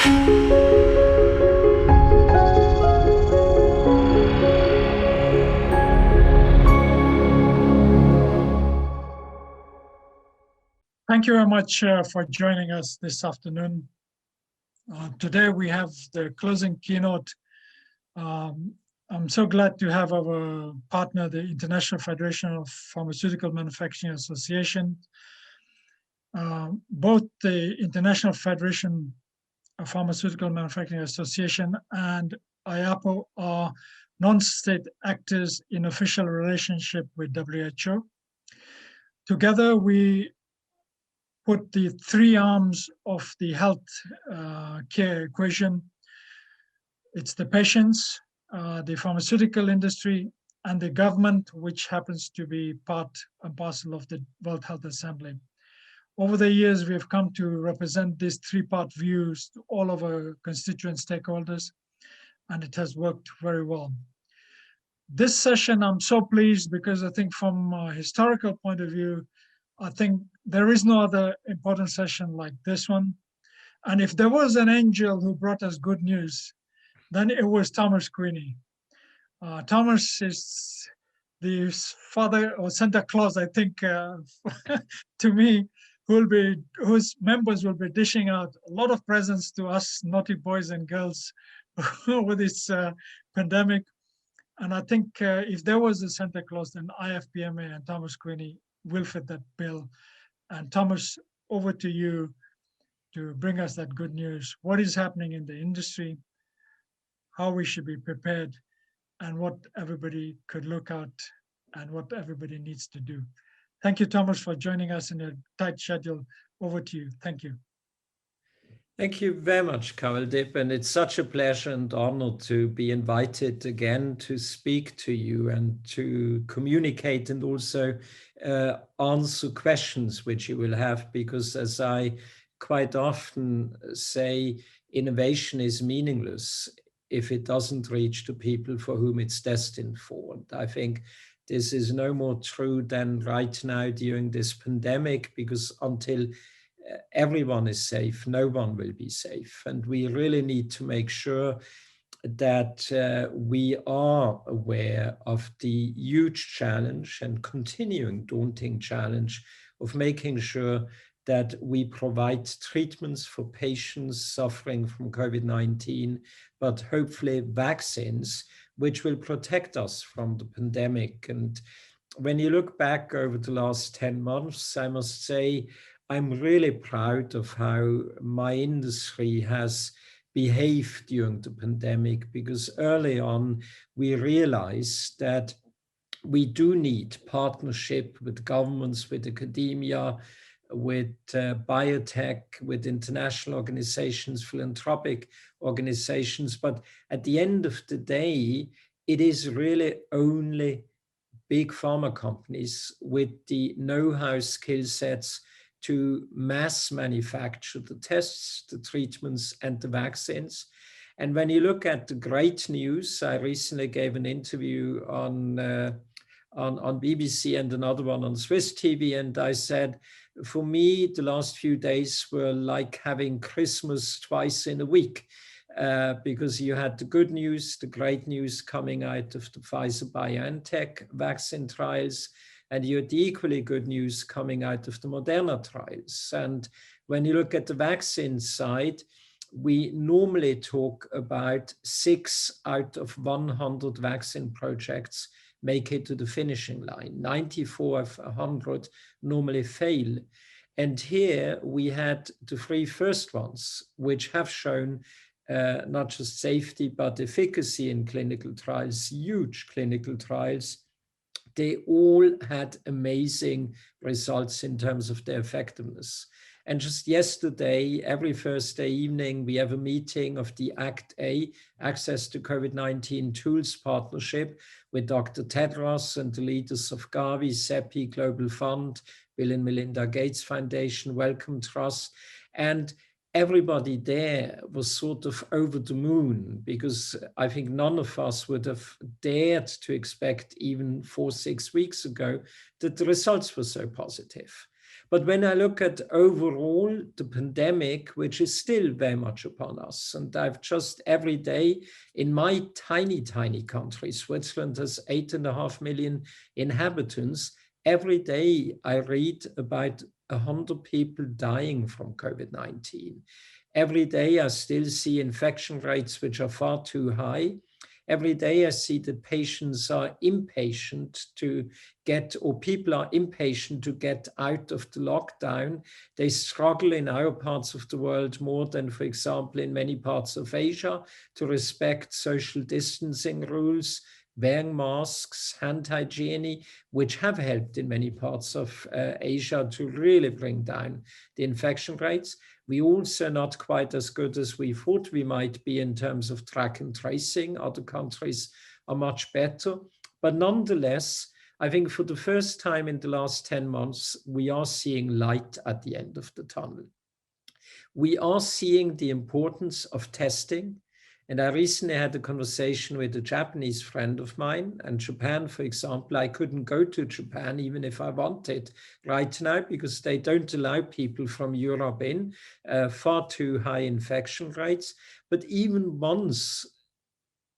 Thank you very much for joining us this afternoon. Today we have the closing keynote. I'm so glad to have our partner, the International Federation of Pharmaceutical Manufacturing Association. Both the International Federation of Pharmaceutical Manufacturing Association and IAPO are non-state actors in official relationship with WHO. Together, we put the three arms of the health care equation. It's the patients, the pharmaceutical industry, and the government, which happens to be part and parcel of the World Health Assembly. Over the years, we have come to represent these three-part views to all of our constituent stakeholders, and it has worked very well. This session, I'm so pleased because I think from a historical point of view, I think there is no other important session like this one. And if there was an angel who brought us good news, then it was Thomas Queenie. Thomas is the father or Santa Claus, I think, to me, whose members will be dishing out a lot of presents to us naughty boys and girls with this pandemic. And I think if there was a Santa Claus, then IFPMA and Thomas Queenie will fit that bill. And Thomas, over to you to bring us that good news. What is happening in the industry, how we should be prepared, and what everybody could look at and what everybody needs to do. Thank you, Thomas, for joining us in a tight schedule. Over to you. Thank you. Thank you very much, Kawaldeep, and it's such a pleasure and honor to be invited again to speak to you and to communicate and also answer questions which you will have, because as I quite often say, innovation is meaningless if it doesn't reach the people for whom it's destined for. And I think this is no more true than right now during this pandemic, because until everyone is safe, no one will be safe. And we really need to make sure that we are aware of the huge challenge and continuing daunting challenge of making sure that we provide treatments for patients suffering from COVID-19, but hopefully vaccines which will protect us from the pandemic. And when you look back over the last 10 months, I must say, I'm really proud of how my industry has behaved during the pandemic, because early on we realized that we do need partnership with governments, with academia, with biotech, with international organizations, philanthropic organizations. But at the end of the day, it is really only big pharma companies with the know-how, skill sets to mass manufacture the tests, the treatments, and the vaccines. And when you look at the great news, I recently gave an interview on BBC and another one on Swiss TV, and I said, for me, the last few days were like having Christmas twice in a week, because you had the good news, the great news coming out of the Pfizer-BioNTech vaccine trials, and you had the equally good news coming out of the Moderna trials. And when you look at the vaccine side, we normally talk about 6 out of 100 vaccine projects make it to the finishing line. 94 of 100 normally fail. And here we had the 3 first ones, which have shown not just safety, but efficacy in clinical trials, huge clinical trials. They all had amazing results in terms of their effectiveness. And just yesterday, every Thursday evening, we have a meeting of the ACT-A, Access to COVID-19 Tools Partnership, with Dr. Tedros and the leaders of Gavi, CEPI, Global Fund, Bill and Melinda Gates Foundation, Wellcome Trust. And everybody there was sort of over the moon, because I think none of us would have dared to expect even 4-6 weeks ago that the results were so positive. But when I look at overall the pandemic, which is still very much upon us, and I've just every day in my tiny, tiny country, Switzerland has 8.5 million inhabitants, every day I read about 100 people dying from COVID-19. Every day I still see infection rates which are far too high. Every day I see that patients are impatient to get, or people are impatient to get out of the lockdown. They struggle in our parts of the world more than, for example, in many parts of Asia to respect social distancing rules, wearing masks, hand hygiene, which have helped in many parts of Asia to really bring down the infection rates. We also not quite as good as we thought we might be in terms of track and tracing. Other countries are much better. But nonetheless, I think for the first time in the last 10 months, we are seeing light at the end of the tunnel. We are seeing the importance of testing. And I recently had a conversation with a Japanese friend of mine, and Japan, for example, I couldn't go to Japan even if I wanted right now because they don't allow people from Europe in, far too high infection rates. But even once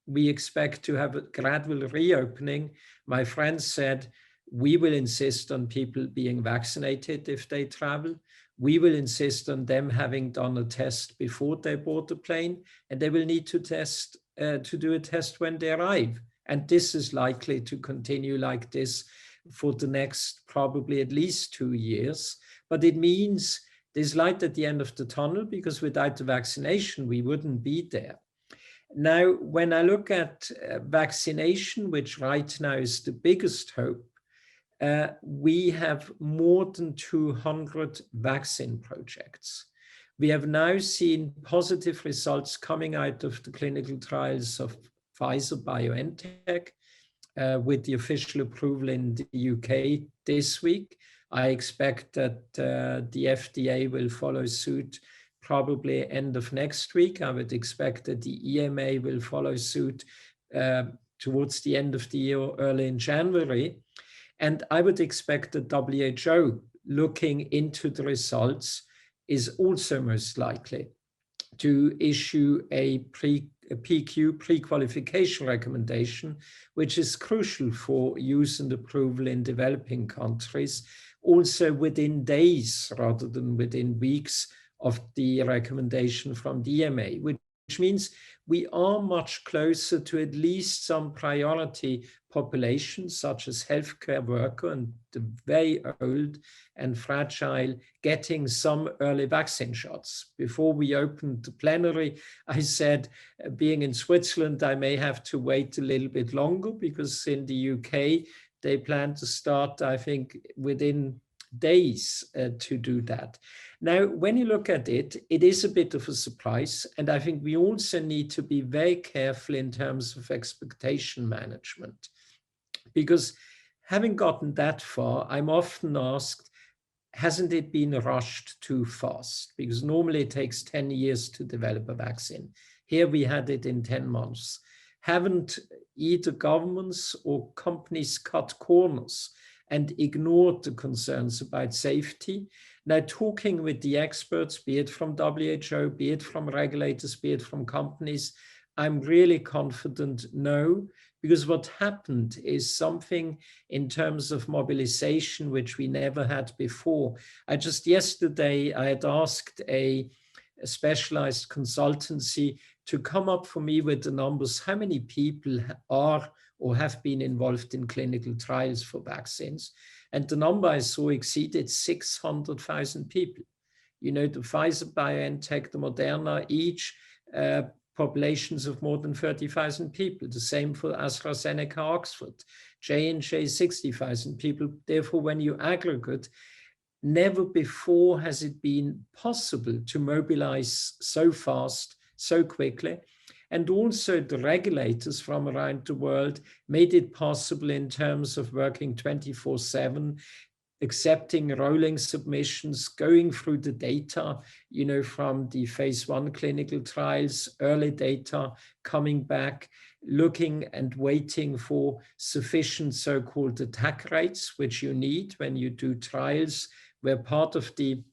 we expect to have a gradual reopening, my friend said, we will insist on people being vaccinated if they travel. We will insist on them having done a test before they board the plane, and they will need to do a test when they arrive. And this is likely to continue like this for the next probably at least 2 years. But it means there's light at the end of the tunnel, because without the vaccination, we wouldn't be there. Now, when I look at vaccination, which right now is the biggest hope, we have more than 200 vaccine projects. We have now seen positive results coming out of the clinical trials of Pfizer-BioNTech with the official approval in the UK this week. I expect that the FDA will follow suit probably end of next week. I would expect that the EMA will follow suit towards the end of the year or early in January. And I would expect the WHO, looking into the results, is also most likely to issue a PQ, pre-qualification recommendation, which is crucial for use and approval in developing countries, also within days rather than within weeks of the recommendation from the EMA, which means we are much closer to at least some priority populations, such as healthcare worker and the very old and fragile, getting some early vaccine shots. Before we opened the plenary, I said, being in Switzerland, I may have to wait a little bit longer, because in the UK, they plan to start, I think, within days to do that. Now, when you look at it, it is a bit of a surprise. And I think we also need to be very careful in terms of expectation management. Because having gotten that far, I'm often asked, hasn't it been rushed too fast? Because normally it takes 10 years to develop a vaccine. Here we had it in 10 months. Haven't either governments or companies cut corners and ignored the concerns about safety? Now, talking with the experts, be it from WHO, be it from regulators, be it from companies, I'm really confident no, because what happened is something in terms of mobilization, which we never had before. Yesterday, I had asked a specialized consultancy to come up for me with the numbers, how many people are or have been involved in clinical trials for vaccines. And the number I saw exceeded 600,000 people. You know, the Pfizer, BioNTech, the Moderna, each populations of more than 30,000 people. The same for AstraZeneca, Oxford, J&J, 60,000 people. Therefore, when you aggregate, never before has it been possible to mobilize so fast, so quickly. And also the regulators from around the world made it possible in terms of working 24/7, accepting rolling submissions, going through the data, you know, from the phase 1 clinical trials, early data, coming back, looking and waiting for sufficient so-called attack rates, which you need when you do trials where part of the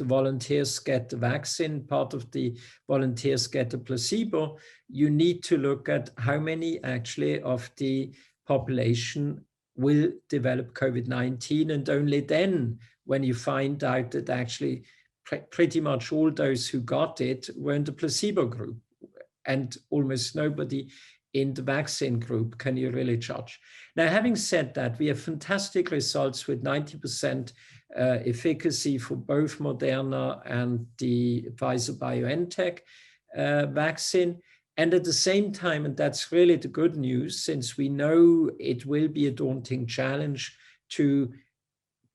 volunteers get the vaccine, part of the volunteers get a placebo, you need to look at how many actually of the population will develop COVID-19. And only then, when you find out that actually pretty much all those who got it were in the placebo group and almost nobody in the vaccine group, can you really judge? Now, having said that, we have fantastic results with 90% efficacy for both Moderna and the Pfizer-BioNTech vaccine. And at the same time, and that's really the good news, since we know it will be a daunting challenge to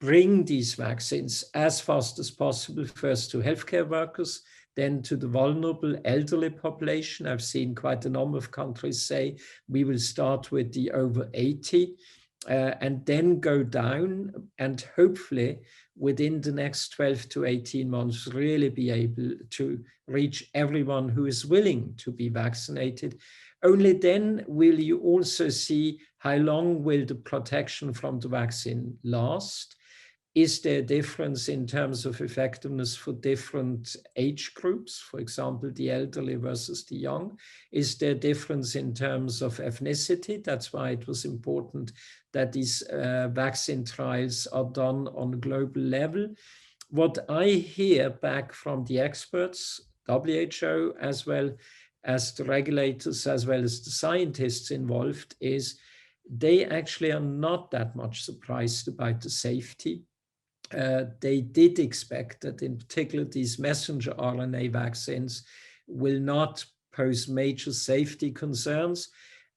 bring these vaccines as fast as possible, first to healthcare workers, then to the vulnerable elderly population. I've seen quite a number of countries say we will start with the over 80 and then go down, and hopefully within the next 12 to 18 months really be able to reach everyone who is willing to be vaccinated. Only then will you also see how long will the protection from the vaccine last. Is there a difference in terms of effectiveness for different age groups, for example, the elderly versus the young? Is there a difference in terms of ethnicity? That's why it was important that these vaccine trials are done on a global level. What I hear back from the experts, WHO, as well as the regulators, as well as the scientists involved, is they actually are not that much surprised about the safety. They did expect that in particular these messenger RNA vaccines will not pose major safety concerns.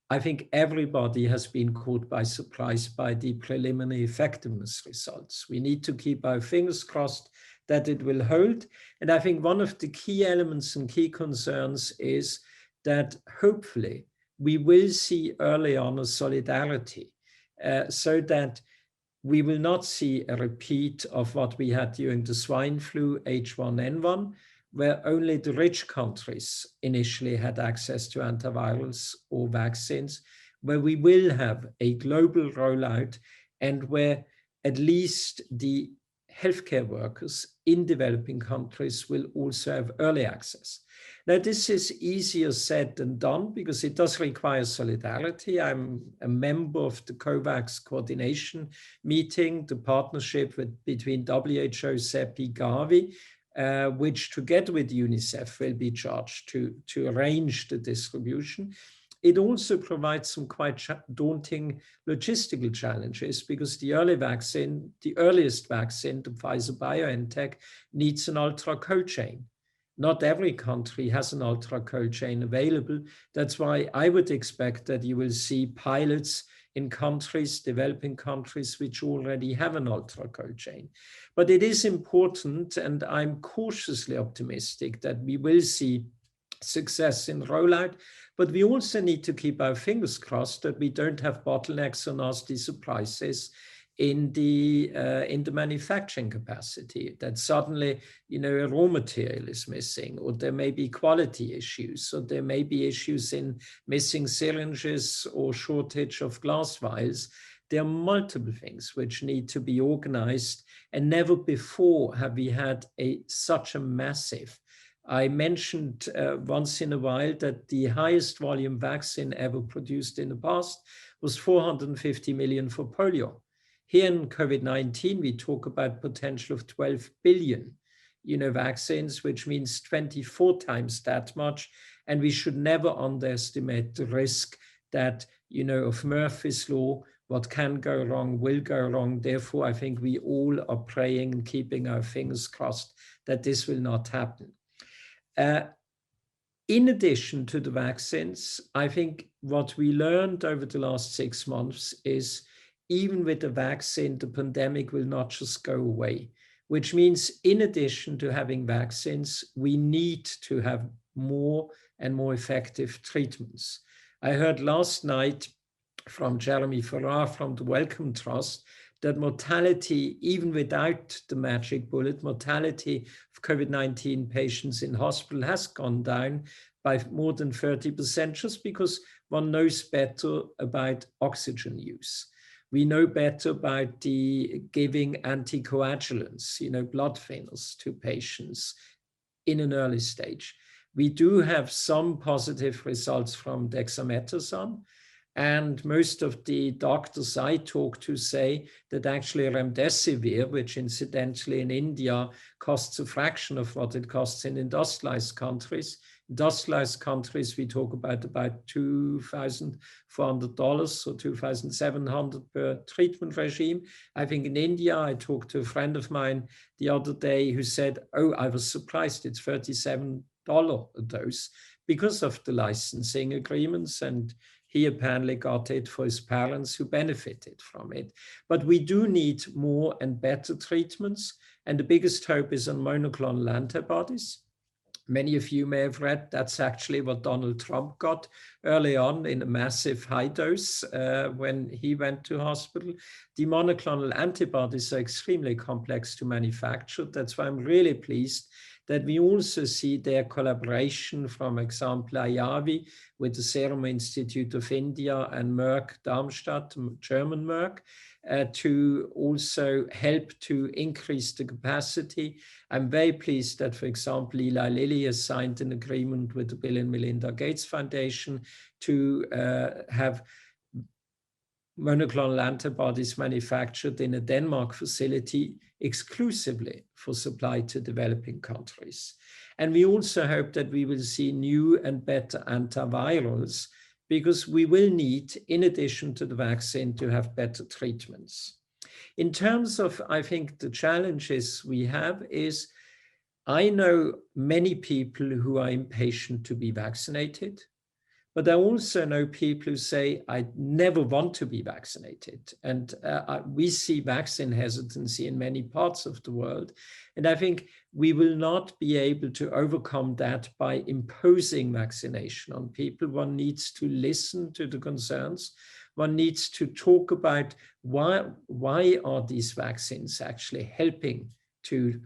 I think everybody has been caught by surprise by the preliminary effectiveness results. We need to keep our fingers crossed that it will hold. And I think one of the key elements and key concerns is that hopefully we will see early on a solidarity so that we will not see a repeat of what we had during the swine flu H1N1, where only the rich countries initially had access to antivirals or vaccines, where we will have a global rollout and where at least the healthcare workers in developing countries will also have early access. Now, this is easier said than done because it does require solidarity. I'm a member of the COVAX coordination meeting, the partnership between WHO, CEPI, Gavi, which together with UNICEF will be charged to arrange the distribution. It also provides some quite daunting logistical challenges because the earliest vaccine, the Pfizer-BioNTech, needs an ultra cold chain. Not every country has an ultra cold chain available. That's why I would expect that you will see pilots in countries, developing countries, which already have an ultra cold chain. But it is important, and I'm cautiously optimistic that we will see success in rollout, but we also need to keep our fingers crossed that we don't have bottlenecks or nasty surprises in the manufacturing capacity, that suddenly, a raw material is missing, or there may be quality issues, or there may be issues in missing syringes or shortage of glass vials. There are multiple things which need to be organized, and never before have we had such a massive. I mentioned once in a while that the highest volume vaccine ever produced in the past was 450 million for polio. Here in COVID-19, we talk about potential of 12 billion, vaccines, which means 24 times that much. And we should never underestimate the risk that, of Murphy's Law, what can go wrong will go wrong. Therefore, I think we all are praying and keeping our fingers crossed that this will not happen. In addition to the vaccines, I think what we learned over the last 6 months is even with the vaccine, the pandemic will not just go away, which means in addition to having vaccines, we need to have more and more effective treatments. I heard last night from Jeremy Farrar from the Wellcome Trust that mortality, even without the magic bullet, mortality of COVID-19 patients in hospital has gone down by more than 30% just because one knows better about oxygen use. We know better about the giving anticoagulants, blood thinners to patients in an early stage. We do have some positive results from dexamethasone, and most of the doctors I talk to say that actually remdesivir, which incidentally in India costs a fraction of what it costs in industrialized countries. Industrialized countries, we talk about $2,400 or $2,700 per treatment regime. I think in India, I talked to a friend of mine the other day who said, oh, I was surprised, it's $37 a dose because of the licensing agreements, and he apparently got it for his parents who benefited from it. But we do need more and better treatments, and the biggest hope is on monoclonal antibodies. Many of you may have read that's actually what Donald Trump got early on in a massive high dose when he went to hospital. The monoclonal antibodies are extremely complex to manufacture. That's why I'm really pleased that we also see their collaboration, from example, IAVI with the Serum Institute of India and Merck Darmstadt, German Merck, to also help to increase the capacity. I'm very pleased that, for example, Eli Lilly has signed an agreement with the Bill and Melinda Gates Foundation to have monoclonal antibodies manufactured in a Denmark facility exclusively for supply to developing countries. And we also hope that we will see new and better antivirals, because we will need, in addition to the vaccine, to have better treatments. In terms of, I think, the challenges we have is, I know many people who are impatient to be vaccinated. But I also know people who say, I never want to be vaccinated. And we see vaccine hesitancy in many parts of the world. And I think we will not be able to overcome that by imposing vaccination on people. One needs to listen to the concerns. One needs to talk about why are these vaccines actually helping to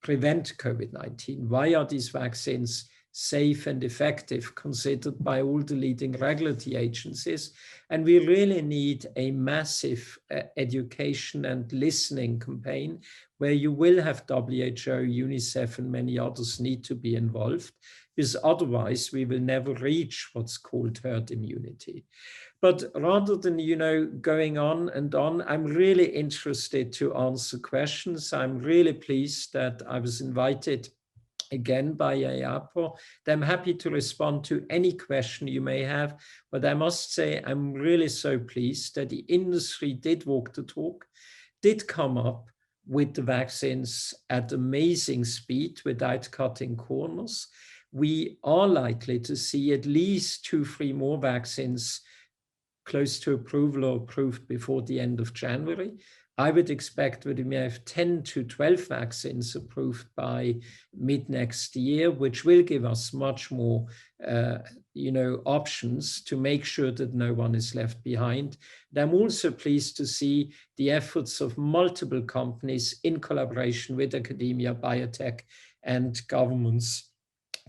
prevent COVID-19? Why are these vaccines safe and effective, considered by all the leading regulatory agencies? And we really need a massive education and listening campaign, where you will have WHO, UNICEF, and many others need to be involved, because otherwise we will never reach what's called herd immunity. But rather than, going on and on, I'm really interested to answer questions. I'm really pleased that I was invited again by IAPO. I'm happy to respond to any question you may have, but I must say I'm really so pleased that the industry did walk the talk, did come up with the vaccines at amazing speed without cutting corners. We are likely to see at least 2-3 more vaccines close to approval or approved before the end of January. I would expect that we may have 10 to 12 vaccines approved by mid next year, which will give us much more options to make sure that no one is left behind. And I'm also pleased to see the efforts of multiple companies in collaboration with academia, biotech, and governments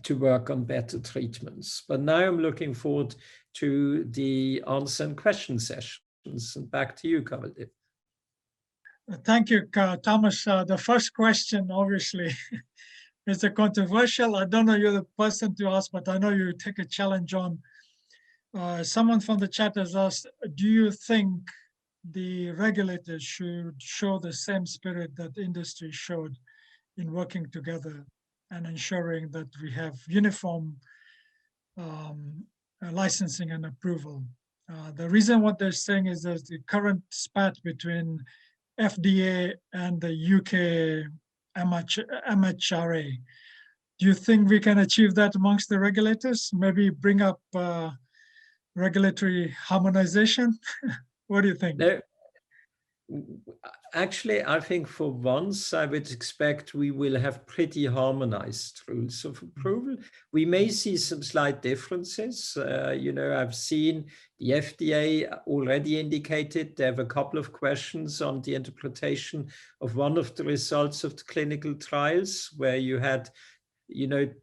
to work on better treatments. But now I'm looking forward to the answer and question sessions. And back to you, Kavaldip. Thank you, Thomas. The first question, obviously, is a controversial. I don't know you're the person to ask, but I know you take a challenge on. Someone from the chat has asked, do you think the regulators should show the same spirit that industry showed in working together and ensuring that we have uniform licensing and approval? The reason what they're saying is that the current spat between FDA and the UK MHRA. Do you think we can achieve that amongst the regulators? Maybe bring up regulatory harmonization? What do you think? No, actually, I think for once, I would expect we will have pretty harmonized rules of approval. We may see some slight differences. I've seen the FDA already indicated they have a couple of questions on the interpretation of one of the results of the clinical trials, where you had,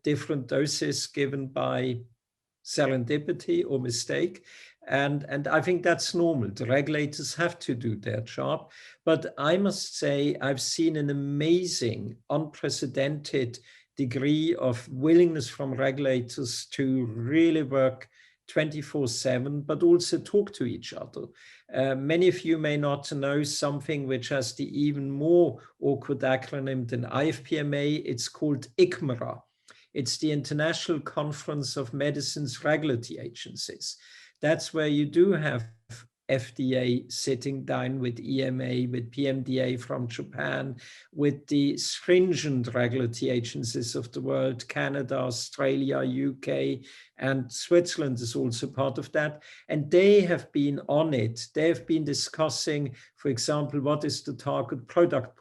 different doses given by serendipity or mistake. And I think that's normal. The regulators have to do their job. But I must say, I've seen an amazing, unprecedented degree of willingness from regulators to really work 24/7, but also talk to each other. Many of you may not know something which has the even more awkward acronym than IFPMA. It's called ICMRA. It's the International Conference of Medicine's Regulatory Agencies. That's where you do have FDA sitting down with EMA, with PMDA from Japan, with the stringent regulatory agencies of the world, Canada, Australia, UK, and Switzerland is also part of that. And they have been on it. They have been discussing, for example, what is the target product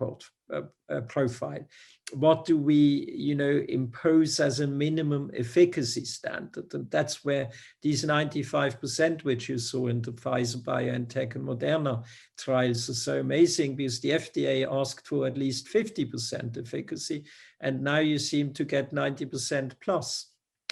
profile? What do we, impose as a minimum efficacy standard? And that's where these 95%, which you saw in the Pfizer, BioNTech, and Moderna trials, are so amazing, because the FDA asked for at least 50% efficacy, and now you seem to get 90% plus.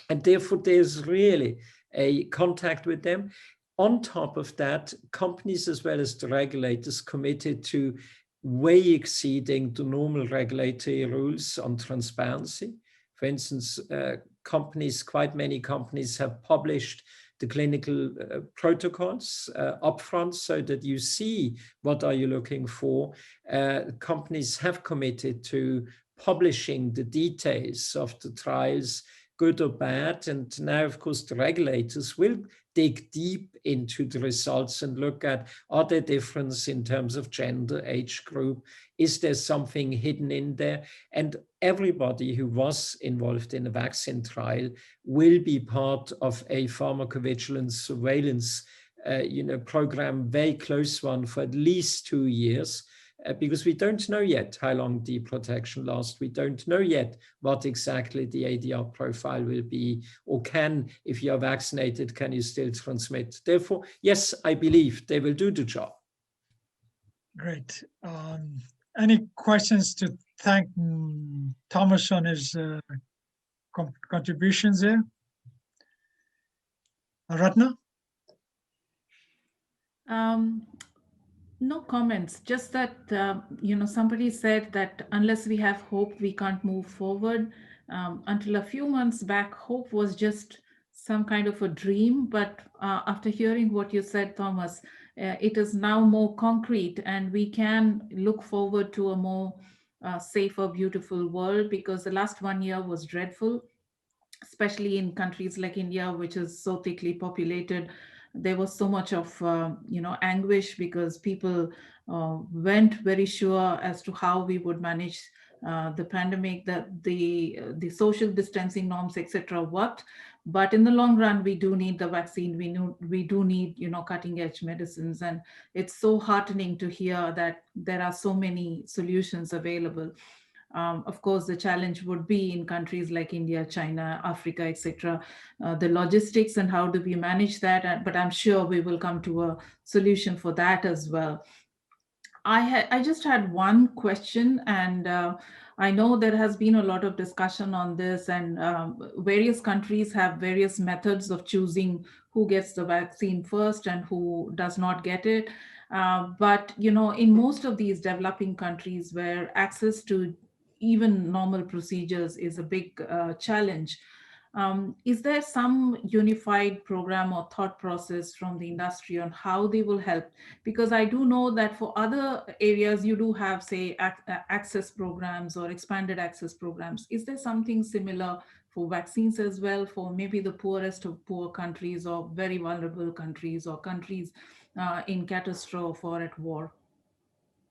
And therefore, there's really a contact with them. On top of that, companies as well as the regulators committed to way exceeding the normal regulatory rules on transparency. For instance, quite many companies have published the clinical protocols upfront so that you see what are you looking for. Companies have committed to publishing the details of the trials, good or bad. And now, of course, the regulators will dig deep into the results and look at, are there differences in terms of gender, age group? Is there something hidden in there? And everybody who was involved in a vaccine trial will be part of a pharmacovigilance surveillance program, very close one, for at least 2 years. Because we don't know yet how long the protection lasts. We don't know yet what exactly the ADR profile will be, or if you are vaccinated, can you still transmit? Therefore, yes, I believe they will do the job. Great. Any questions to thank Thomas on his contributions there? Ratna? No comments, just that, somebody said that unless we have hope, we can't move forward. Until a few months back, hope was just some kind of a dream. But after hearing what you said, Thomas, it is now more concrete, and we can look forward to a more safer, beautiful world, because the last 1 year was dreadful, especially in countries like India, which is so thickly populated. There was so much of anguish, because people weren't very sure as to how we would manage the pandemic, that the social distancing norms, etc., worked. But in the long run, we do need the vaccine. We do need cutting edge medicines, and it's so heartening to hear that there are so many solutions available. Of course, the challenge would be in countries like India, China, Africa, etc., the logistics and how do we manage that. But I'm sure we will come to a solution for that as well. I just had one question, and I know there has been a lot of discussion on this, and various countries have various methods of choosing who gets the vaccine first and who does not get it. But in most of these developing countries, where access to even normal procedures is a big challenge, is there some unified program or thought process from the industry on how they will help? Because I do know that for other areas, you do have, say, access programs or expanded access programs. Is there something similar for vaccines as well, for maybe the poorest of poor countries, or very vulnerable countries, or countries in catastrophe or at war?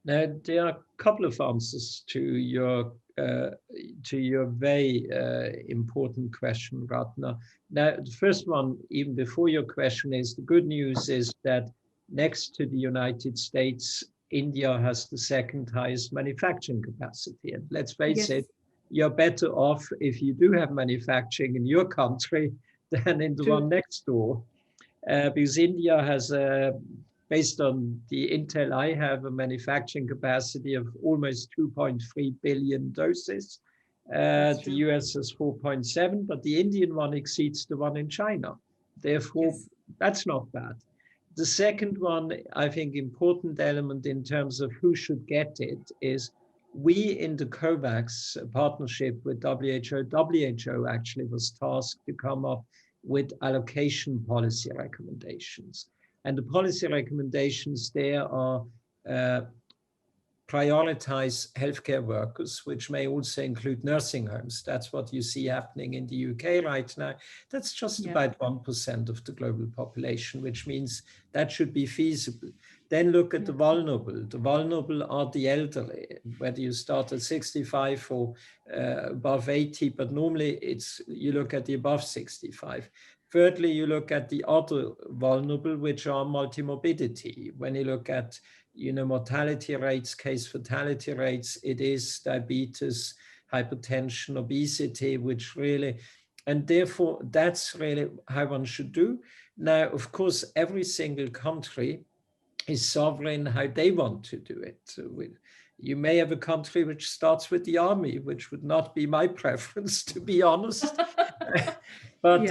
Now, there are a couple of answers to your very important question, Ratna. Now, the first one, even before your question, is the good news is that next to the United States, India has the second highest manufacturing capacity. And let's face it, you're better off if you do have manufacturing in your country than in the one next door. Because India has based on the intel I have, a manufacturing capacity of almost 2.3 billion doses. The US has 4.7, but the Indian one exceeds the one in China. Therefore, that's not bad. The second one, I think, important element in terms of who should get it is we in the COVAX partnership with WHO actually was tasked to come up with allocation policy recommendations. And the policy recommendations there are prioritize healthcare workers, which may also include nursing homes. That's what you see happening in the UK right now. That's just about 1% of the global population, which means that should be feasible. Then look at the vulnerable. The vulnerable are the elderly, whether you start at 65 or above 80, but normally it's you look at the above 65. Thirdly, you look at the other vulnerable, which are multimorbidity. When you look at mortality rates, case fatality rates, it is diabetes, hypertension, obesity, which really, and therefore that's really how one should do. Now, of course, every single country is sovereign how they want to do it. You may have a country which starts with the army, which would not be my preference, to be honest. But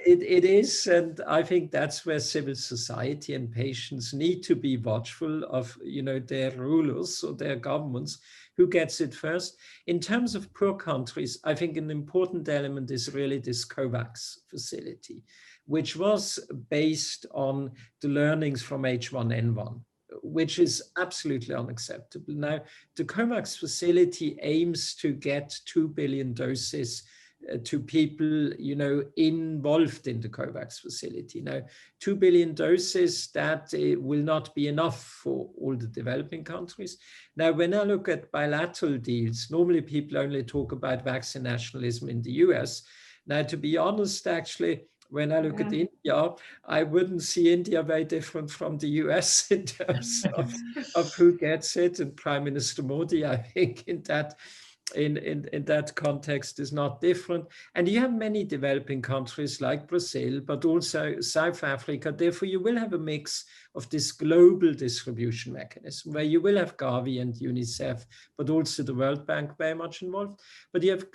it is, and I think that's where civil society and patients need to be watchful of, their rulers or their governments, who gets it first. In terms of poor countries, I think an important element is really this COVAX facility, which was based on the learnings from H1N1, which is absolutely unacceptable. Now, the COVAX facility aims to get 2 billion doses to people, involved in the COVAX facility. Now, 2 billion doses, that will not be enough for all the developing countries. Now, when I look at bilateral deals, normally people only talk about vaccine nationalism in the US. Now, to be honest, actually, when I look at India, I wouldn't see India very different from the US in terms of who gets it. And Prime Minister Modi, I think, in that context is not different. And you have many developing countries like Brazil, but also South Africa. Therefore, you will have a mix of this global distribution mechanism where you will have Gavi and UNICEF, but also the World Bank very much involved. But you have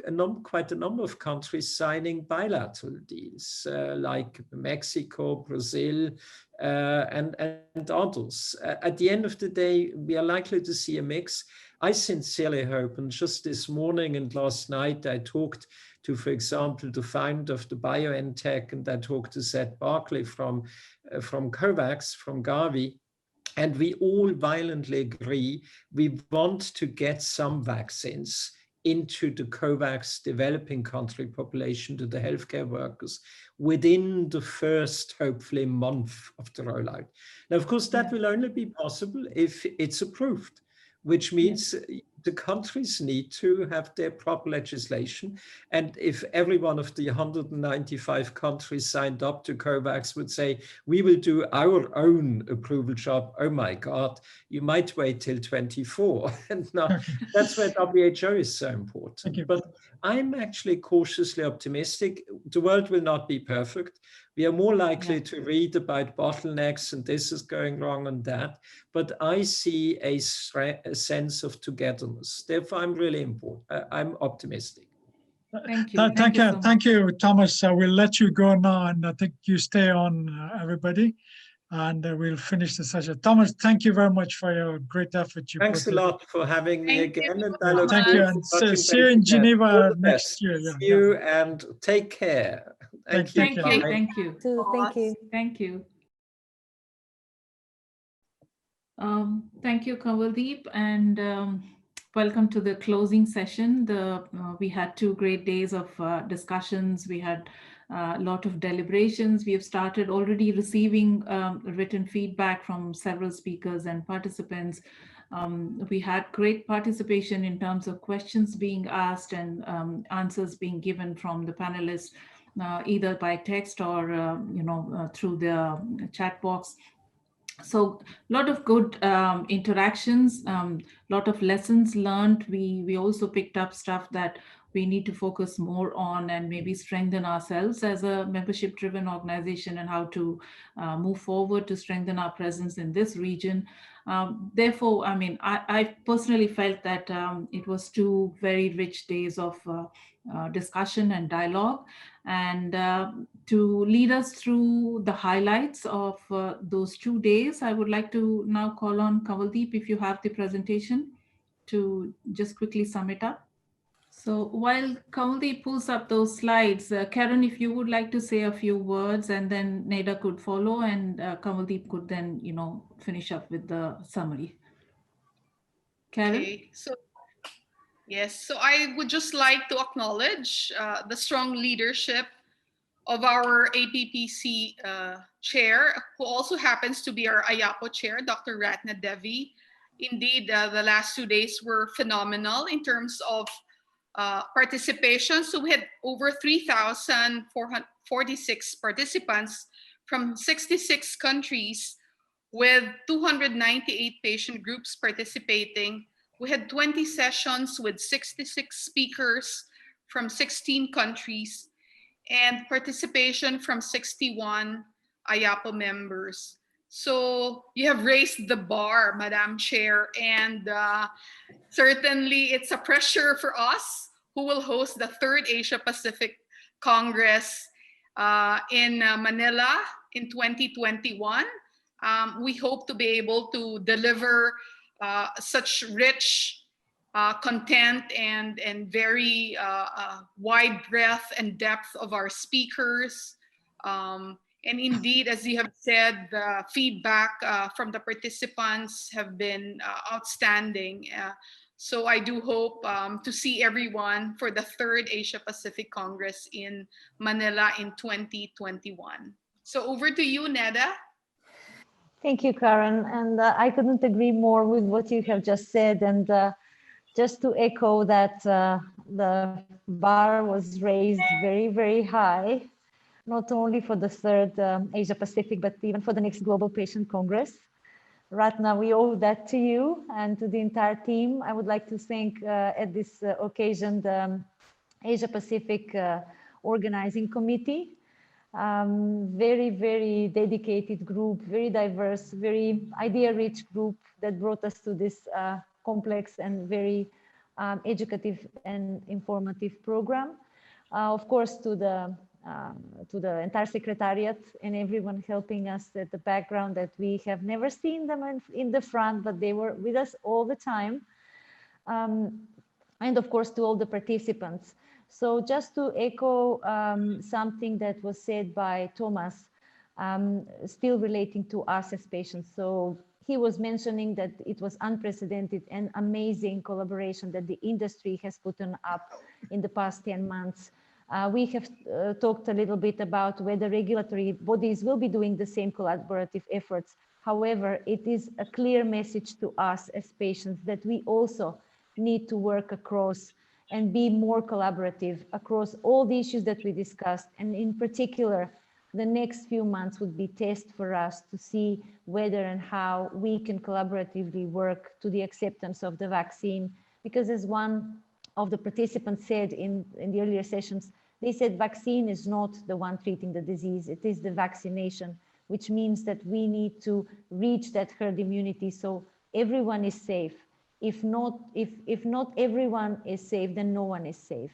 quite a number of countries signing bilateral deals like Mexico, Brazil, and others. At the end of the day, we are likely to see a mix. I sincerely hope, and just this morning and last night, I talked to, for example, the founder of the BioNTech, and I talked to Seth Barkley from COVAX, from Gavi, and we all violently agree we want to get some vaccines into the COVAX developing country population, to the healthcare workers, within the first, hopefully, month of the rollout. Now, of course, that will only be possible if it's approved, which means the countries need to have their proper legislation. And if every one of the 195 countries signed up to COVAX would say, we will do our own approval job, oh my God, you might wait till 24. And now, that's where WHO is so important. But I'm actually cautiously optimistic. The world will not be perfect. We are more likely to read about bottlenecks and this is going wrong and that. But I see a sense of togetherness. Therefore, I'm optimistic. Thank you. Thank you, Thomas. We'll let you go now, and I think you stay on, everybody, and we'll finish the session. Thomas, thank you very much for your great effort. Thanks a lot for having me again. And I look thank you, and see you in Geneva next year. See you and take care. Thank you. Thank you. Thank you, Kamaldeep, and welcome to the closing session. We had 2 great days of discussions. We had a lot of deliberations. We have started already receiving written feedback from several speakers and participants. We had great participation in terms of questions being asked and answers being given from the panelists, either by text or through the chat box. So a lot of good interactions, lot of lessons learned. We also picked up stuff that we need to focus more on and maybe strengthen ourselves as a membership driven organization, and how to move forward to strengthen our presence in this region. Therefore, I mean, I personally felt that it was two very rich days of discussion and dialogue. And to lead us through the highlights of those 2 days, I would like to now call on Kavaldeep, if you have the presentation, to just quickly sum it up. So while Kavaldeep pulls up those slides, Karen, if you would like to say a few words, and then Neda could follow, and Kavaldeep could then, finish up with the summary. Karen? Okay, so yes, so I would just like to acknowledge the strong leadership of our APPC chair, who also happens to be our IAPO chair, Dr. Ratna Devi. Indeed, the last 2 days were phenomenal in terms of participation. So we had over 3,446 participants from 66 countries, with 298 patient groups participating. We had 20 sessions with 66 speakers from 16 countries, and participation from 61 IAPO members. So you have raised the bar, Madam Chair, and certainly it's a pressure for us who will host the third Asia Pacific Congress in Manila in 2021. We hope to be able to deliver such rich content and very wide breadth and depth of our speakers. And indeed, as you have said, the feedback from the participants have been outstanding. So I do hope to see everyone for the third Asia Pacific Congress in Manila in 2021. So over to you, Neda. Thank you, Karen. And I couldn't agree more with what you have just said. And just to echo that the bar was raised very, very high, not only for the third Asia Pacific, but even for the next Global Patient Congress. Ratna, we owe that to you and to the entire team. I would like to thank at this occasion the Asia Pacific Organizing Committee. Very, very dedicated group, very diverse, very idea-rich group that brought us to this complex and very educative and informative program. Of course, to the entire secretariat and everyone helping us at the background, that we have never seen them in the front, but they were with us all the time. And of course, to all the participants. So just to echo something that was said by Thomas, still relating to us as patients. So he was mentioning that it was unprecedented and amazing collaboration that the industry has put on up in the past 10 months. We have talked a little bit about whether regulatory bodies will be doing the same collaborative efforts. However, it is a clear message to us as patients that we also need to work across and be more collaborative across all the issues that we discussed. And in particular, the next few months would be test for us to see whether and how we can collaboratively work to the acceptance of the vaccine. Because as one of the participants said in the earlier sessions, they said vaccine is not the one treating the disease, it is the vaccination, which means that we need to reach that herd immunity so everyone is safe. If not everyone is safe, then no one is safe.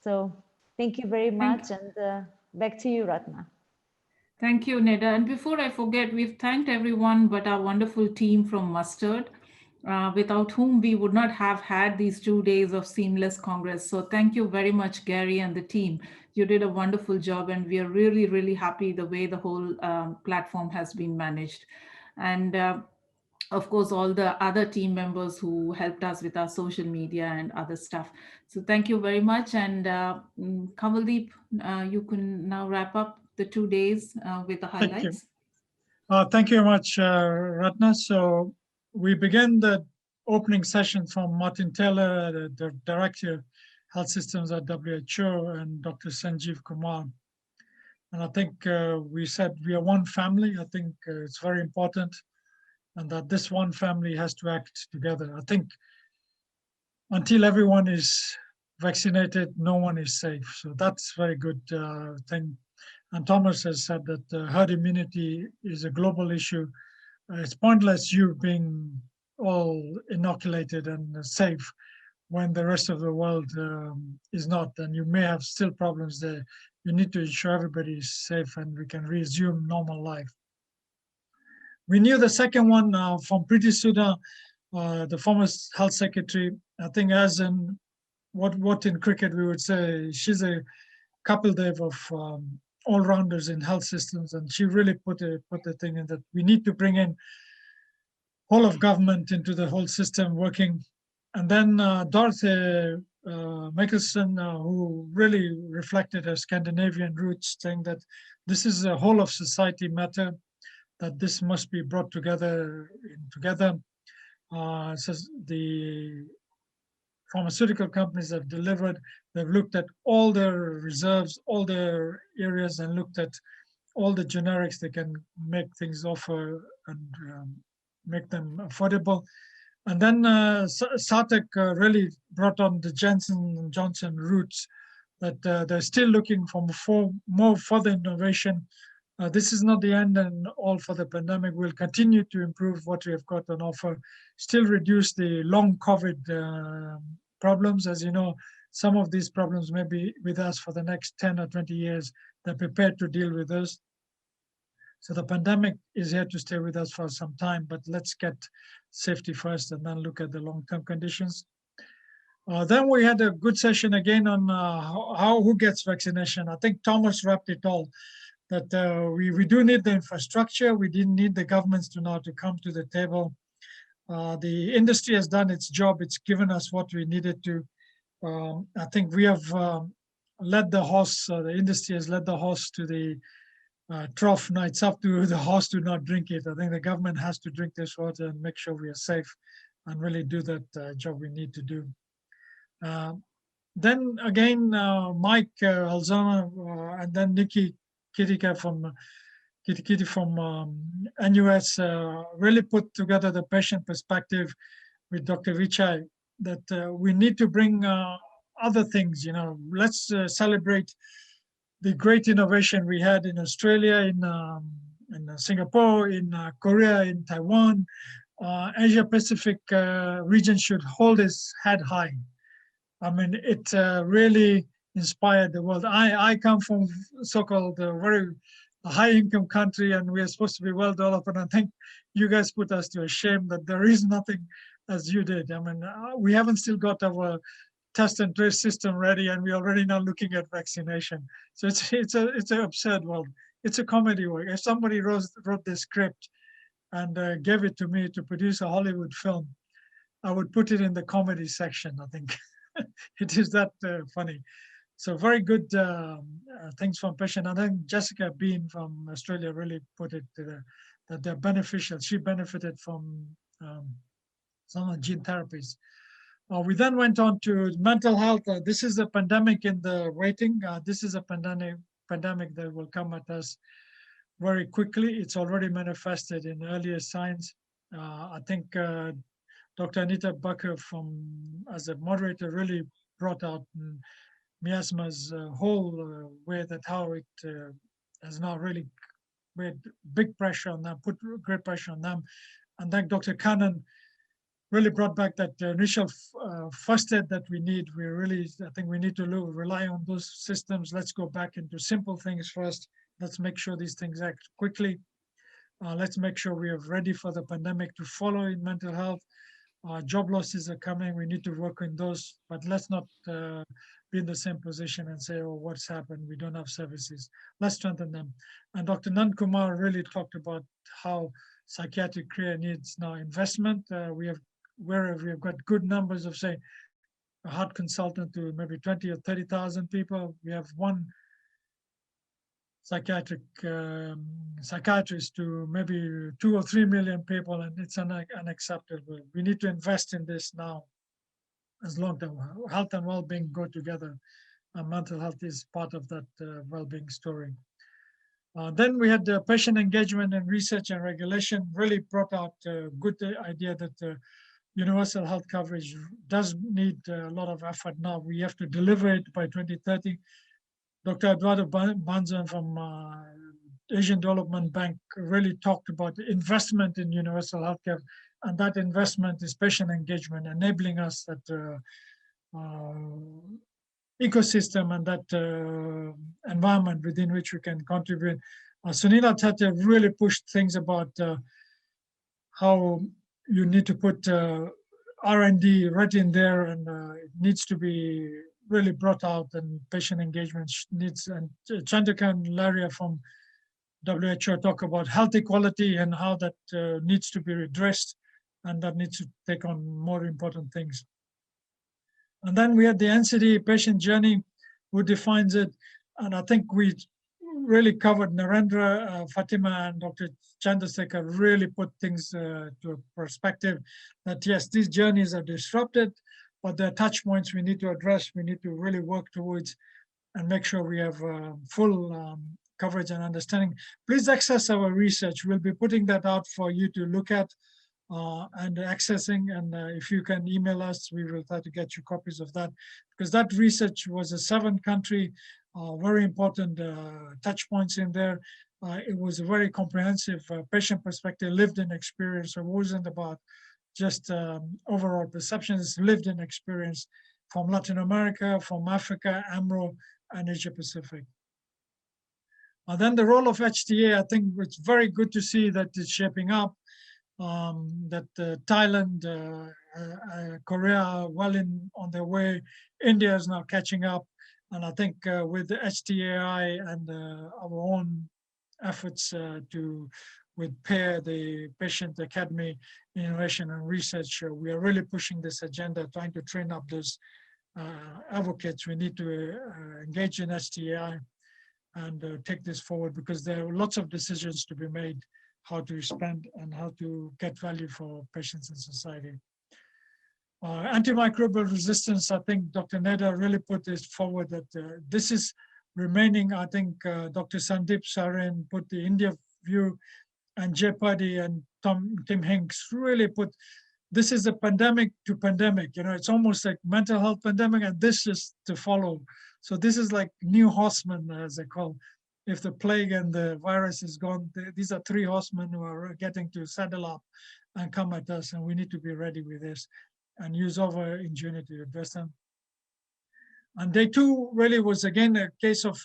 So thank you very much, and back to you, Ratna. Thank you, Neda. And before I forget, we've thanked everyone but our wonderful team from Mustard, without whom we would not have had these 2 days of seamless Congress. So thank you very much, Gary and the team. You did a wonderful job, and we are really, really happy the way the whole platform has been managed. And of course, all the other team members who helped us with our social media and other stuff. So thank you very much. And Kavaldeep, you can now wrap up the 2 days with the highlights. Thank you very much, Ratna. So we begin the opening session from Martin Taylor, the Director of Health Systems at WHO, and Dr. Sanjeev Kumar. And I think we said we are one family. I think it's very important, and that this one family has to act together. I think until everyone is vaccinated, no one is safe. So that's very good thing. And Thomas has said that herd immunity is a global issue. It's pointless you being all inoculated and safe when the rest of the world is not, and you may have still problems there. You need to ensure everybody is safe and we can resume normal life. We knew the second one from Preeti Sudha, the former health secretary. I think as in what in cricket we would say, she's a couple Dave of all-rounders in health systems, and she really put the thing in that we need to bring in whole of government into the whole system working. And then Dorothy Mickelson, who really reflected her Scandinavian roots, saying that this is a whole of society matter, that this must be brought together. So the pharmaceutical companies have delivered. They've looked at all their reserves, all their areas, and looked at all the generics they can make things offer and make them affordable. And then SATEC really brought on the Johnson & Johnson roots, that they're still looking for more further innovation. This is not the end and all for the pandemic. We'll continue to improve what we have got on offer, still reduce the long COVID problems. As you know, some of these problems may be with us for the next 10 or 20 years. They're prepared to deal with us. So the pandemic is here to stay with us for some time, but let's get safety first and then look at the long-term conditions. Then we had a good session again on who gets vaccination. I think Thomas wrapped it all, that we do need the infrastructure. We didn't need the governments to now to come to the table. The industry has done its job. It's given us what we needed to. I think we have led the horse, the industry has led the horse to the trough. Now it's up to the horse to not drink it. I think the government has to drink this water and make sure we are safe and really do that job we need to do. Then again, Mike Alzana and then Nikki Kitty from NUS really put together the patient perspective with Dr. Vichai, that we need to bring other things. Let's celebrate the great innovation we had in Australia, in Singapore, in Korea, in Taiwan. Asia Pacific region should hold its head high. I mean, it really inspired the world. I come from so-called very high-income country, and we are supposed to be well-developed. And I think you guys put us to a shame that there is nothing as you did. I mean, we haven't still got our test and trace system ready, and we're already now looking at vaccination. So it's an absurd world. It's a comedy work. If somebody wrote this script and gave it to me to produce a Hollywood film, I would put it in the comedy section, I think. It is that funny. So very good things from patient. And then Jessica Bean from Australia really put it that they're beneficial. She benefited from some of the gene therapies. We then went on to mental health. This is a pandemic in the waiting. This is a pandemic that will come at us very quickly. It's already manifested in earlier signs. I think Dr. Anita Bakker as a moderator really brought out miasma's whole way that how it has now really made big pressure on them, put great pressure on them. And then Dr. Cannon really brought back that initial first aid that we need. I think we need to rely on those systems. Let's go back into simple things first. Let's make sure these things act quickly. Let's make sure we are ready for the pandemic to follow in mental health. Job losses are coming. We need to work on those, but let's not be in the same position and say, oh, what's happened? We don't have services. Let's strengthen them. And Dr. Nand Kumar really talked about how psychiatric care needs now investment. Wherever we have got good numbers of, say, a heart consultant to maybe 20 or 30,000 people, we have one psychiatrist to maybe 2 or 3 million people, and it's unacceptable. We need to invest in this now, as long-term health and well-being go together. Mental health is part of that well-being story. Then we had patient engagement and research and regulation. Really brought out a good idea that universal health coverage does need a lot of effort now. We have to deliver it by 2030. Dr. Eduardo Banzan from Asian Development Bank really talked about the investment in universal healthcare, and that investment is patient engagement, enabling us that ecosystem and that environment within which we can contribute. Sunila Tata really pushed things about how you need to put R&D right in there, and it needs to be really brought out, and patient engagement needs. And Chandrika and Laria from WHO talk about health equality and how that needs to be addressed, and that needs to take on more important things. And then we had the NCD patient journey, who defines it. And I think we really covered Narendra, Fatima, and Dr. Chandrasekhar really put things to a perspective that yes, these journeys are disrupted, but there are touch points we need to address, we need to really work towards and make sure we have full coverage and understanding. Please access our research. We'll be putting that out for you to look at and accessing. And if you can email us, we will try to get you copies of that, because that research was a 7-country, very important touch points in there. It was a very comprehensive patient perspective, lived-in experience. It wasn't about just overall perceptions, lived-in experience from Latin America, from Africa, AMRO, and Asia Pacific. Then the role of HTA, I think it's very good to see that it's shaping up. That Thailand, Korea are well on their way. India is now catching up. And I think with the HTAI and our own efforts with PAIR, the Patient Academy Innovation and Research, we are really pushing this agenda, trying to train up those advocates. We need to engage in HTAI and take this forward, because there are lots of decisions to be made, how to spend and how to get value for patients and society. Antimicrobial resistance, I think Dr. Neda really put this forward, that this is remaining. I think Dr. Sandeep Sarin put the India view, and Jay Puddy and Tim Hinks really put, this is a pandemic to pandemic. You know, it's almost like mental health pandemic, and this is to follow. So this is like new horsemen, as they call. If the plague and the virus is gone, these are 3 horsemen who are getting to saddle up and come at us, and we need to be ready with this and use our ingenuity to address them. And day 2 really was again a case of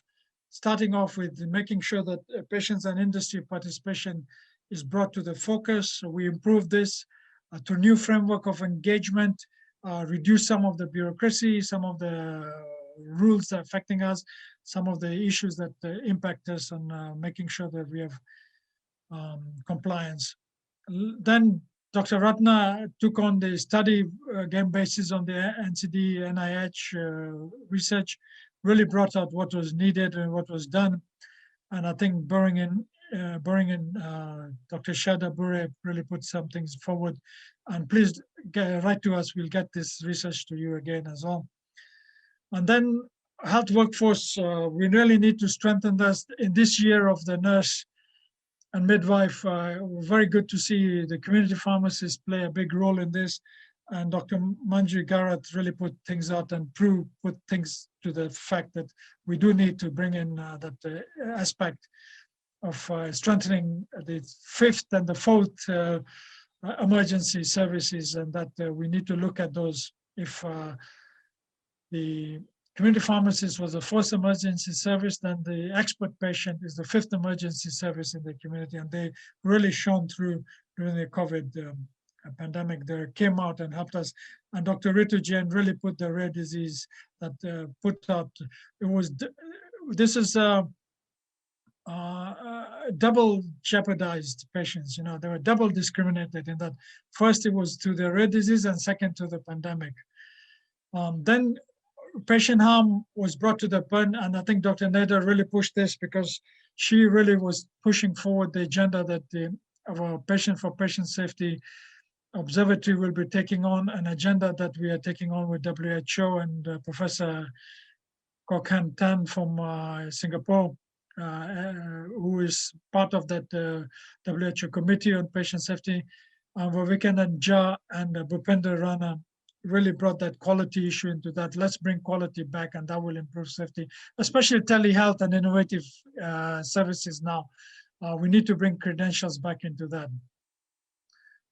starting off with making sure that patients and industry participation is brought to the focus. So we improved this to a new framework of engagement, reduce some of the bureaucracy, some of the rules that are affecting us, some of the issues that impact us, and making sure that we have compliance. Then Dr. Ratna took on the study, again, basis on the NCD, NIH research, really brought out what was needed and what was done. And I think Dr. Shada Bure really put some things forward. And please write to us, we'll get this research to you again as well. And then health workforce, we really need to strengthen this in this year of the nurse and midwife. Very good to see the community pharmacists play a big role in this. And Dr. Manju Garat really put things out and put things to the fact that we do need to bring in that aspect of strengthening the 5th and the 4th emergency services, and that we need to look at those. If the community pharmacist was the 1st emergency service, then the expert patient is the 5th emergency service in the community, and they really shone through during the COVID pandemic. They came out and helped us. And Dr. Ritu Jain really put the rare disease that put out, this is double jeopardized patients. You know, they were double discriminated in that first it was to the rare disease and second to the pandemic. Then patient harm was brought to the burn, and I think Dr. Neda really pushed this because she really was pushing forward the agenda that our Patient for Patient Safety Observatory will be taking on, an agenda that we are taking on with WHO and Professor Kok Han Tan from Singapore, who is part of that WHO Committee on Patient Safety. Vivekanand Jha and Bhupender Rana really brought that quality issue into that. Let's bring quality back, and that will improve safety, especially telehealth and innovative services now. We need to bring credentials back into that.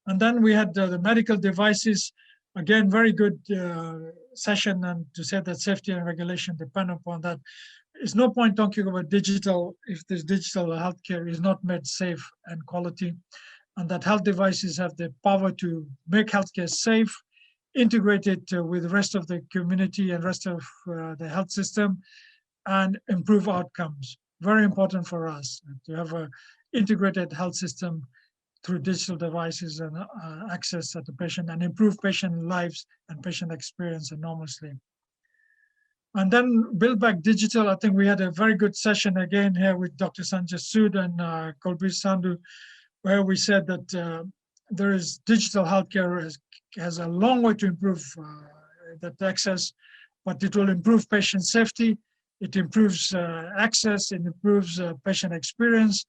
And then we had the medical devices. Again, very good session, and to say that safety and regulation depend upon that. There's no point talking about digital if this digital healthcare is not made safe and quality, and that health devices have the power to make healthcare safe, integrate it with the rest of the community and rest of the health system, and improve outcomes. Very important for us to have an integrated health system through digital devices and access at the patient, and improve patient lives and patient experience enormously. And then build back digital. I think we had a very good session again here with Dr. Sanjay Sood and Kolbir Sandhu, where we said that there is digital healthcare has a long way to improve that access, but it will improve patient safety. It improves access. It improves patient experience,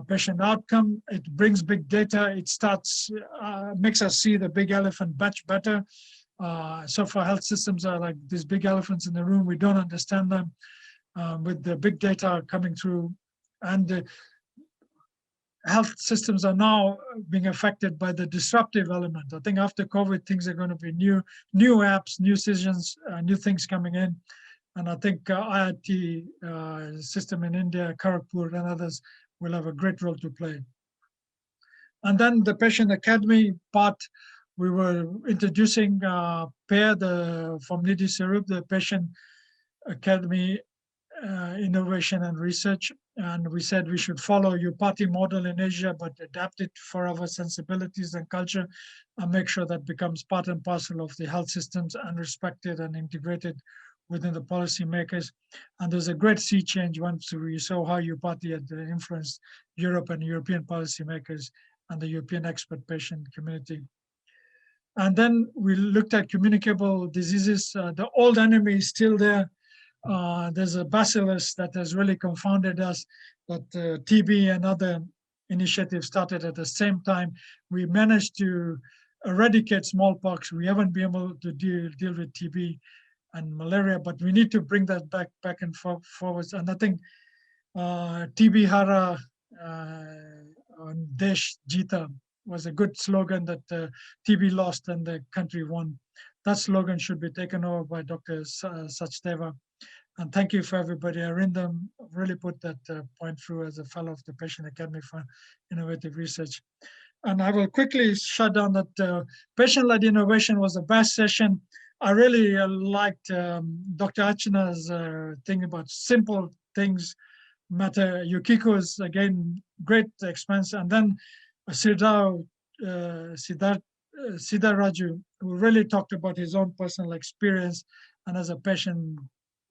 patient outcome. It brings big data. It starts makes us see the big elephant much better. So far, health systems are like these big elephants in the room. We don't understand them. With the big data coming through, and health systems are now being affected by the disruptive element. I think after COVID, things are going to be new apps, new decisions, new things coming in. And I think IIT system in India, Kharagpur and others will have a great role to play. And then the patient academy part, we were introducing Per from Nidhi Sarup, the patient academy innovation and research. And we said we should follow your party model in Asia, but adapt it for our sensibilities and culture, and make sure that becomes part and parcel of the health systems and respected and integrated within the policymakers. And there's a great sea change once we saw how your party had influenced Europe and European policymakers and the European expert patient community. And then we looked at communicable diseases. The old enemy is still there. There's a bacillus that has really confounded us, but TB and other initiatives started at the same time. We managed to eradicate smallpox. We haven't been able to deal with TB and malaria, but we need to bring that back and forwards. And I think TB Hara Desh Jita was a good slogan that TB lost and the country won. That slogan should be taken over by Dr. Sachdeva. And thank you for everybody. Arindam really put that point through as a fellow of the Patient Academy for Innovative Research. And I will quickly shut down that patient-led innovation was the best session. I really liked Dr. Archana's thing about simple things matter. Yukiko's, again, great expense. And then Siddharaju, who really talked about his own personal experience and as a patient,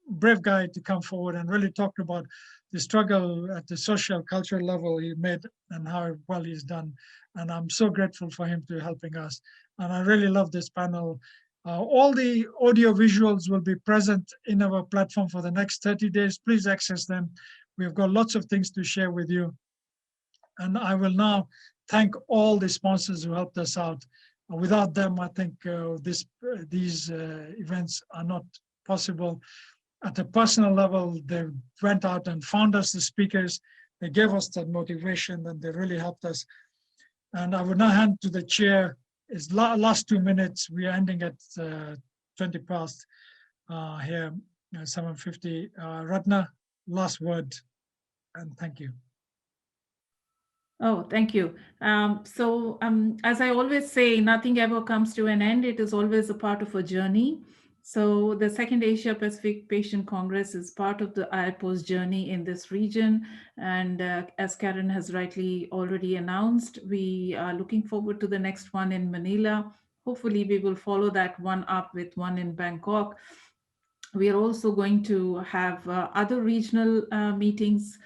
brave guy to come forward and really talked about the struggle at the social cultural level he made and how well he's done. And I'm so grateful for him to helping us. And I really love this panel. All the audio visuals will be present in our platform for the next 30 days. Please access them. We've got lots of things to share with you. And I will now thank all the sponsors who helped us out. Without them, I think these events are not possible. At a personal level, they went out and found us the speakers. They gave us that motivation and they really helped us. And I will now hand to the chair. It's last 2 minutes. We are ending at 20 past here, 7:50. Ratna, last word, and thank you. Oh, thank you. As I always say, nothing ever comes to an end. It is always a part of a journey. So the Second Asia Pacific Patient Congress is part of the IAPO's journey in this region. And as Karen has rightly already announced, we are looking forward to the next one in Manila. Hopefully we will follow that one up with one in Bangkok. We are also going to have other regional meetings,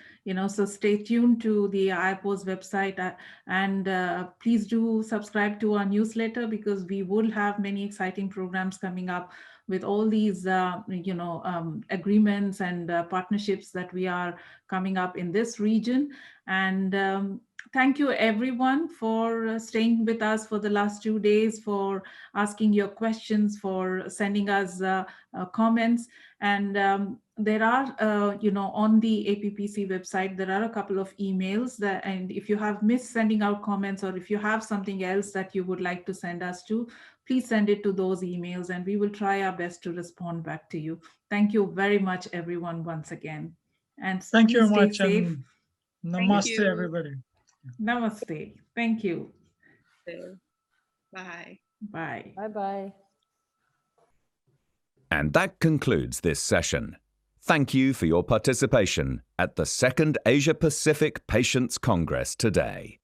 so stay tuned to the IAPO's website and please do subscribe to our newsletter, because we will have many exciting programs coming up with all these, agreements and partnerships that we are coming up in this region. And thank you everyone for staying with us for the last 2 days, for asking your questions, for sending us comments. And there are, on the APPC website, there are a couple of emails that, and if you have missed sending out comments, or if you have something else that you would like to send us to, please send it to those emails and we will try our best to respond back to you. Thank you very much, everyone, once again. And Thank you please very stay much. safe. And namaste, you. everybody. Namaste. Thank you. Bye. Bye. Bye-bye. And that concludes this session. Thank you for your participation at the 2nd Asia Pacific Patients Congress today.